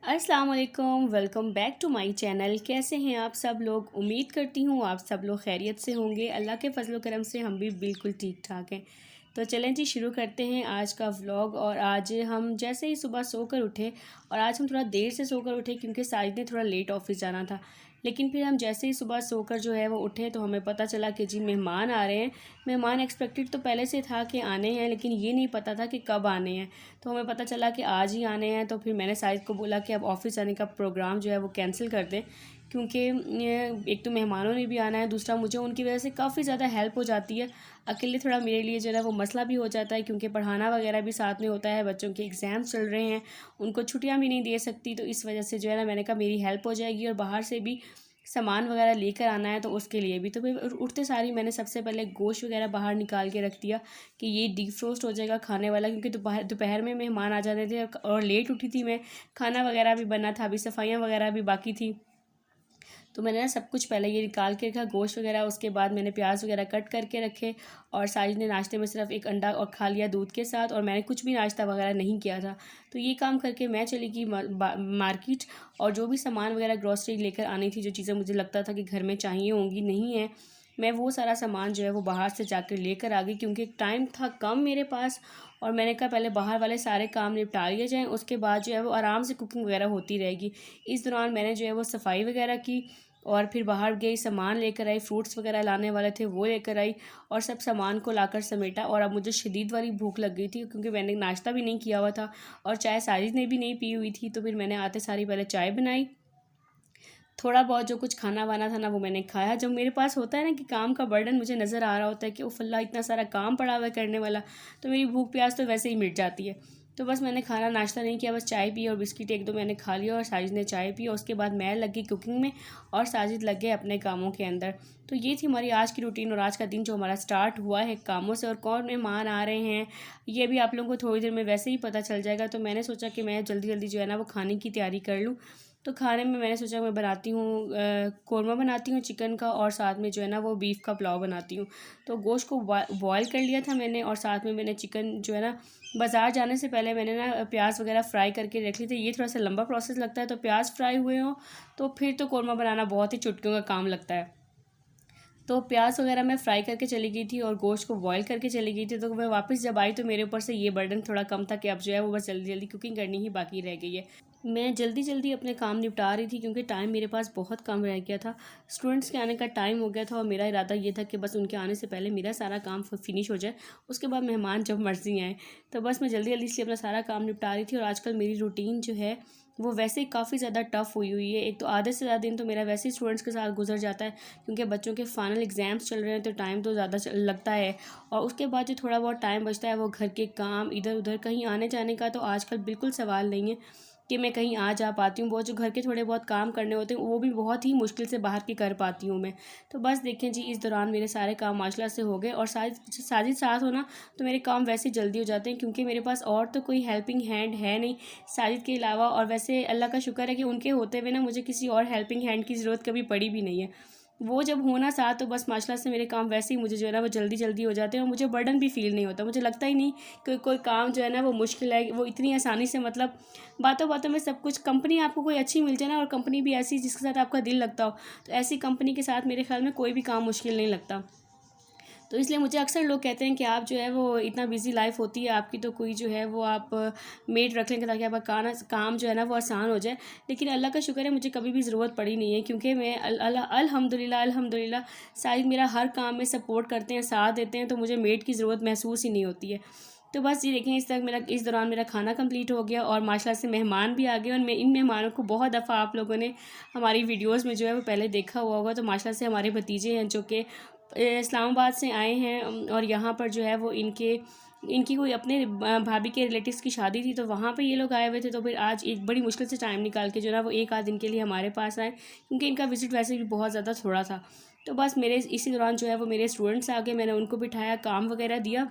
अस्सलाम वालेकुम, welcome back to my channel. कैसे हैं आप सब लोग? उम्मीद करती हूँ आप सब लोग खैरियत से होंगे। अल्लाह के फजल करम से हम भी बिल्कुल ठीक ठाक हैं। तो चलें जी, शुरू करते हैं आज का व्लॉग। और आज हम जैसे ही सुबह सोकर उठे, और आज हम थोड़ा देर से सोकर उठे क्योंकि साजिद ने थोड़ा लेट ऑफिस जाना था। लेकिन फिर हम जैसे ही सुबह सोकर जो है वो उठे तो हमें पता चला कि जी मेहमान आ रहे हैं। मेहमान एक्सपेक्टेड तो पहले से था कि आने हैं, लेकिन ये नहीं पता था कि कब आने हैं। तो हमें पता चला कि आज ही आने हैं। तो फिर मैंने साजिद को बोला कि अब ऑफ़िस आने का प्रोग्राम जो है वो कैंसिल कर दें, क्योंकि एक तो मेहमानों ने भी आना है, दूसरा मुझे उनकी वजह से काफ़ी ज़्यादा हेल्प हो जाती है। अकेले थोड़ा मेरे लिए जो है वो मसला भी हो जाता है, क्योंकि पढ़ाना वगैरह भी साथ में होता है। बच्चों के एग्ज़ाम्स चल रहे हैं, उनको छुट्टियाँ भी नहीं दे सकती। तो इस वजह से जो है ना, मैंने कहा मेरी हेल्प हो जाएगी। और बाहर से भी सामान वगैरह लेकर आना है तो उसके लिए भी। तो फिर उठते सारी मैंने सबसे पहले गोश्त वगैरह बाहर निकाल के रख दिया कि ये डीप फ्रोस्ट हो जाएगा खाने वाला, क्योंकि दोपहर में मेहमान आ जाते थे और लेट उठी थी मैं। खाना वगैरह भी बना था, अभी सफाइयाँ वगैरह भी बाकी थी। तो मैंने ना सब कुछ पहले ये निकाल के रखा, गोश्त वगैरह। उसके बाद मैंने प्याज वगैरह कट करके रखे। और साजिद ने नाश्ते में सिर्फ एक अंडा और खा लिया दूध के साथ, और मैंने कुछ भी नाश्ता वगैरह नहीं किया था। तो ये काम करके मैं चली गई मार्केट, और जो भी सामान वगैरह ग्रॉसरी लेकर आनी थी, जो चीज़ें मुझे लगता था कि घर में चाहिए होंगी, नहीं है, मैं वो सारा सामान जो है वो बाहर से जाकर लेकर आ गई, क्योंकि टाइम था कम मेरे पास। और मैंने कहा पहले बाहर वाले सारे काम निपटा लिए जाएँ, उसके बाद जो है वो आराम से कुकिंग वगैरह होती रहेगी। इस दौरान मैंने जो है वो सफाई वगैरह की, और फिर बाहर गई, सामान लेकर आई, फ्रूट्स वगैरह लाने वाले थे वो लेकर आई, और सब सामान को लाकर समेटा। और अब मुझे शदीद वाली भूख लग गई थी, क्योंकि मैंने नाश्ता भी नहीं किया हुआ था और चाय साजिद ने भी नहीं पी हुई थी। तो फिर मैंने आते सारी पहले चाय बनाई, थोड़ा बहुत जो कुछ खाना वाना था ना वो मैंने खाया। जब मेरे पास होता है ना कि काम का बर्डन मुझे नज़र आ रहा होता है कि उफ़ अल्लाह इतना सारा काम पड़ा हुआ है करने वाला, तो मेरी भूख प्यास तो वैसे ही मिट जाती है। तो बस मैंने खाना नाश्ता नहीं किया, बस चाय पी और बिस्किट एक दो मैंने खा लिया, और साजिद ने चाय पी। और उसके बाद मैं लग गई कुकिंग में, और साजिद लग गए अपने कामों के अंदर। तो ये थी हमारी आज की रूटीन, और आज का दिन जो हमारा स्टार्ट हुआ है कामों से। और कौन मेहमान आ रहे हैं ये भी आप लोगों को थोड़ी देर में वैसे ही पता चल जाएगा। तो मैंने सोचा कि मैं जल्दी जल्दी जो है ना वो खाने की तैयारी कर लूँ। तो खाने में मैंने सोचा मैं बनाती हूँ कौरमा बनाती हूँ चिकन का, और साथ में जो है ना वो बीफ का पुलाव बनाती हूँ। तो गोश्त को बॉयल कर लिया था मैंने, और साथ में मैंने चिकन जो है ना, बाज़ार जाने से पहले मैंने ना प्याज वगैरह फ्राई करके रख ली थी। ये थोड़ा सा लंबा प्रोसेस लगता है, तो प्याज फ्राई हुए हों तो फिर तो कौरमा बनाना बहुत ही चुटकियों का काम लगता है। तो प्याज वगैरह मैं फ्राई करके चली गई थी, और गोश्त को बॉयल करके चली गई थी। तो मैं वापस जब आई तो मेरे ऊपर से ये बर्डन थोड़ा कम था कि अब जो है वो बस जल्दी जल्दी कुकिंग करनी ही बाकी रह गई है। मैं जल्दी जल्दी अपने काम निपटा रही थी, क्योंकि टाइम मेरे पास बहुत कम रह गया था। स्टूडेंट्स के आने का टाइम हो गया था, और मेरा इरादा ये था कि बस उनके आने से पहले मेरा सारा काम फिनिश हो जाए, उसके बाद मेहमान जब मर्जी आए। तो बस मैं जल्दी जल्दी इसलिए अपना सारा काम निपटा रही थी। और आजकल मेरी रूटीन जो है वो वैसे ही काफ़ी ज़्यादा टफ़ हुई हुई है। एक तो आधे से ज़्यादा दिन तो मेरा वैसे ही स्टूडेंट्स के साथ गुजर जाता है, क्योंकि बच्चों के फाइनल एग्ज़ाम्स चल रहे हैं, तो टाइम तो ज़्यादा लगता है। और उसके बाद जो थोड़ा बहुत टाइम बचता है वो घर के काम, इधर उधर कहीं आने जाने का तो आजकल बिल्कुल सवाल नहीं है कि मैं कहीं आ जा पाती हूँ। बहुत जो घर के थोड़े बहुत काम करने होते हैं वो भी बहुत ही मुश्किल से बाहर के कर पाती हूँ मैं। तो बस देखें जी, इस दौरान मेरे सारे काम माशाल्लाह से हो गए। और साजिद साथ होना तो मेरे काम वैसे जल्दी हो जाते हैं, क्योंकि मेरे पास और तो कोई हेल्पिंग हैंड है नहीं साजिद के अलावा। और वैसे अल्लाह का शुक्र है कि उनके होते हुए ना मुझे किसी और हेल्पिंग हैंड की ज़रूरत कभी पड़ी भी नहीं है। वो जब होना साथ तो बस माशाल्लाह से मेरे काम वैसे ही मुझे जो है ना वो जल्दी जल्दी हो जाते हैं, और मुझे बर्डन भी फ़ील नहीं होता। मुझे लगता ही नहीं कि कोई काम जो है ना वो मुश्किल है, वो इतनी आसानी से, मतलब बातों बातों में सब कुछ। कंपनी आपको कोई अच्छी मिल जाए ना, और कंपनी भी ऐसी जिसके साथ आपका दिल लगता हो, तो ऐसी कंपनी के साथ मेरे ख्याल में कोई भी काम मुश्किल नहीं लगता। तो इसलिए मुझे अक्सर लोग कहते हैं कि आप जो है वो इतना बिजी लाइफ होती है आपकी, तो कोई जो है वो आप मेड रख लेंगे ताकि आपका काम जो है ना वो आसान हो जाए। लेकिन अल्लाह का शुक्र है मुझे कभी भी ज़रूरत पड़ी नहीं है, क्योंकि मैं अल्हम्दुलिल्लाह अल्हम्दुलिल्लाह साहिद मेरा हर काम में सपोर्ट करते हैं, साथ देते हैं, तो मुझे मेड की ज़रूरत महसूस ही नहीं होती है। तो बस ये देखें, इस दौरान मेरा खाना कंप्लीट हो गया, और माशाल्लाह से मेहमान भी आ गए। और मैं इन मेहमानों को बहुत दफ़ा आप लोगों ने हमारी वीडियोज़ में जो है वो पहले देखा हुआ होगा। तो माशाल्लाह से हमारे भतीजे हैं जो कि इस्लामाबाद से आए हैं, और यहाँ पर जो है वो इनकी कोई अपने भाभी के रिलेटिव्स की शादी थी, तो वहाँ पे ये लोग आए हुए थे। तो फिर आज एक बड़ी मुश्किल से टाइम निकाल के जो है वो एक आध दिन के लिए हमारे पास आए, क्योंकि इनका विज़िट वैसे भी बहुत ज़्यादा थोड़ा था। तो बस मेरे इसी दौरान जो है वो मेरे स्टूडेंट्स आ गए, मैंने उनको बिठाया, काम वगैरह दिया।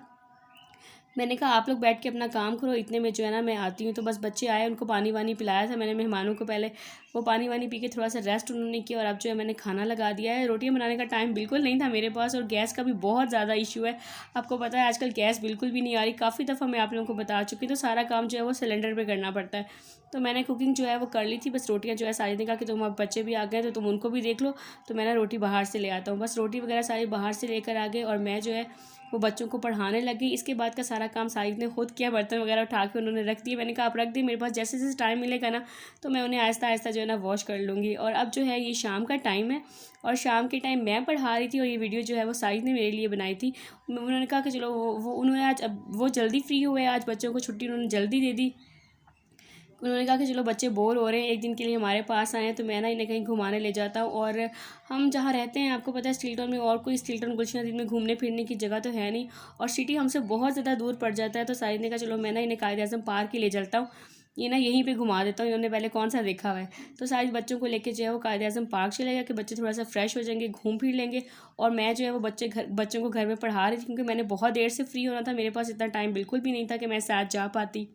मैंने कहा आप लोग बैठ के अपना काम करो, इतने में जो है ना मैं आती हूँ। तो बस बच्चे आए, उनको पानी वानी पिलाया था मैंने मेहमानों को पहले। वो पानी वानी पी के थोड़ा सा रेस्ट उन्होंने किया, और अब जो है मैंने खाना लगा दिया है। रोटियां बनाने का टाइम बिल्कुल नहीं था मेरे पास, और गैस का भी बहुत ज़्यादा इशू है। आपको पता है आजकल गैस बिल्कुल भी नहीं आ रही, काफ़ी दफ़ा मैं आप लोगों को बता चुकी हूँ। तो सारा काम जो है वो सिलेंडर पर करना पड़ता है। तो मैंने कुकिंग जो है वो कर ली थी, बस रोटियाँ जो है साजिद ने कहा कि तुम अब बच्चे भी आ गए तो तुम उनको भी देख लो, तो मैं ना रोटी बाहर से ले आता हूँ। बस रोटी वगैरह सारी बाहर से लेकर आ गए और मैं जो है वो बच्चों को पढ़ाने लगी। इसके बाद का सारा काम साजिद ने खुद किया, बर्तन वगैरह उठा के उन्होंने रख दिए। मैंने कहा आप रख दी, मेरे पास जैसे जैसे टाइम मिलेगा ना तो मैं उन्हें आहिस्ता आहिस्ता जो है ना वॉश कर लूँगी। और अब जो है ये शाम का टाइम है और शाम के टाइम मैं पढ़ा रही थी और ये वीडियो जो है वो साजिद ने मेरे लिए बनाई थी। उन्होंने कहा कि चलो वो उन्होंने आज अब वो जल्दी फ्री हुए, आज बच्चों को छुट्टी उन्होंने जल्दी दे दी। उन्होंने कहा कि चलो बच्चे बोर हो रहे हैं, एक दिन के लिए हमारे पास आए हैं तो मैं ना इन्हें कहीं घुमाने ले जाता हूँ। और हम जहाँ रहते हैं आपको पता है स्टील टाउन में और कोई स्टील टाउन गुलशन नदी में घूमने फिरने की जगह तो है नहीं और सिटी हमसे बहुत ज़्यादा दूर पड़ जाता है। तो साजिद ने कहा चलो मैं ना इन्हें कायद-ए-आज़म पार्क ही ले चलता हूँ, ये ना यहीं पे घुमा देता हूँ, इन्होंने पहले कौन सा देखा हुआ है। तो साजिद बच्चों को लेके जो है वो कायद-ए-आज़म पार्क चले गया कि बच्चे थोड़ा सा फ्रेश हो जाएंगे, घूम फिर लेंगे। और मैं जो है वो बच्चों को घर में पढ़ा रही थी क्योंकि मैंने बहुत देर से फ्री होना था, मेरे पास इतना टाइम बिल्कुल भी नहीं था कि मैं साथ जा पाती।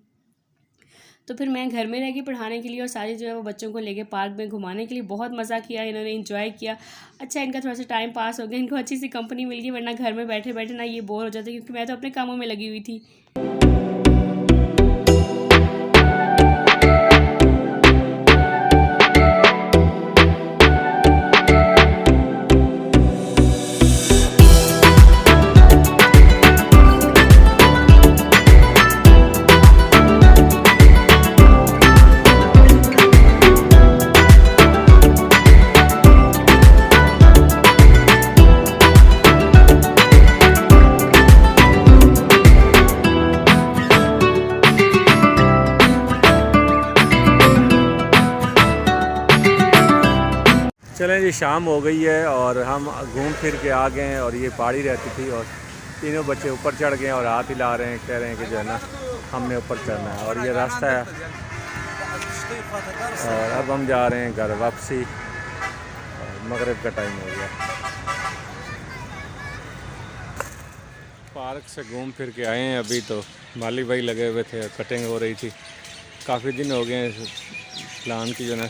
तो फिर मैं घर में रह गई पढ़ाने के लिए और सारी जो है वो बच्चों को लेके पार्क में घुमाने के लिए। बहुत मज़ा किया, इन्होंने एंजॉय किया। अच्छा इनका थोड़ा सा टाइम पास हो गया, इनको अच्छी सी कंपनी मिल गई, वरना घर में बैठे बैठे ना ये बोर हो जाते क्योंकि मैं तो अपने कामों में लगी हुई थी। चलें जी, शाम हो गई है और हम घूम फिर के आ गए हैं। और ये पहाड़ी रहती थी और तीनों बच्चे ऊपर चढ़ गए और हाथ हिला रहे हैं, कह रहे हैं कि जो है ना हमने ऊपर चढ़ना है। और ये रास्ता है और अब हम जा रहे हैं घर वापसी, मगरिब का टाइम हो गया। पार्क से घूम फिर के आए हैं, अभी तो माली भाई लगे हुए थे, कटिंग हो रही थी। काफ़ी दिन हो गए प्लान की जो है ना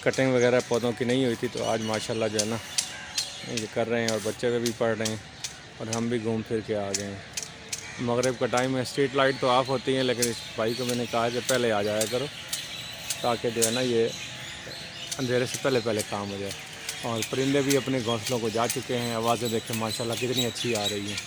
कटिंग वगैरह पौधों की नहीं हुई थी, तो आज माशाल्लाह जो है ना ये कर रहे हैं और बच्चे भी पढ़ रहे हैं और हम भी घूम फिर के आ गए हैं। मगरिब का टाइम है, स्ट्रीट लाइट तो ऑफ होती हैं, लेकिन इस भाई को मैंने कहा कि पहले आ जाया करो ताकि जो है ना ये अंधेरे से पहले पहले काम हो जाए। और परिंदे भी अपने घोंसलों को जा चुके हैं, आवाज़ें देखें माशाल्लाह कितनी अच्छी आ रही हैं।